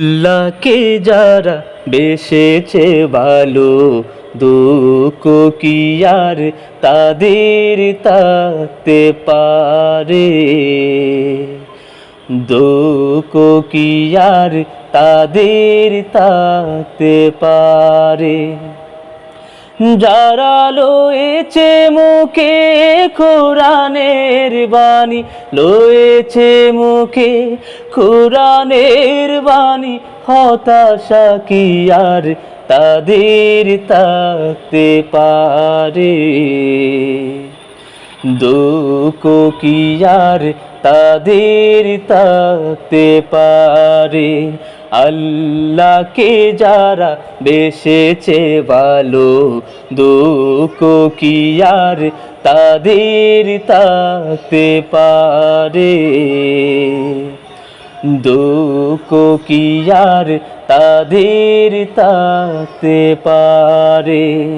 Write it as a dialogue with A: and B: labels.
A: আল্লাহকে যারা বেসেছে ভালো, দুঃখ কি আর তাদের থাকতে পারে? দুঃখ কি আর তাদের থাকতে পারে? যারা লয়েছে মুখে কোরআনের বাণী, লয়েছে মুখে কোরআনের বাণী, হতাশা কি আর তাদের থাকতে পারে? দুঃখ কি আর তাদের থাকতে পারে? আল্লাহকে যারা বেসেছে ভালো, দুঃখ কি আর তাদের থাকতে পারে? দুঃখ কি আর তাদের থাকতে পারে?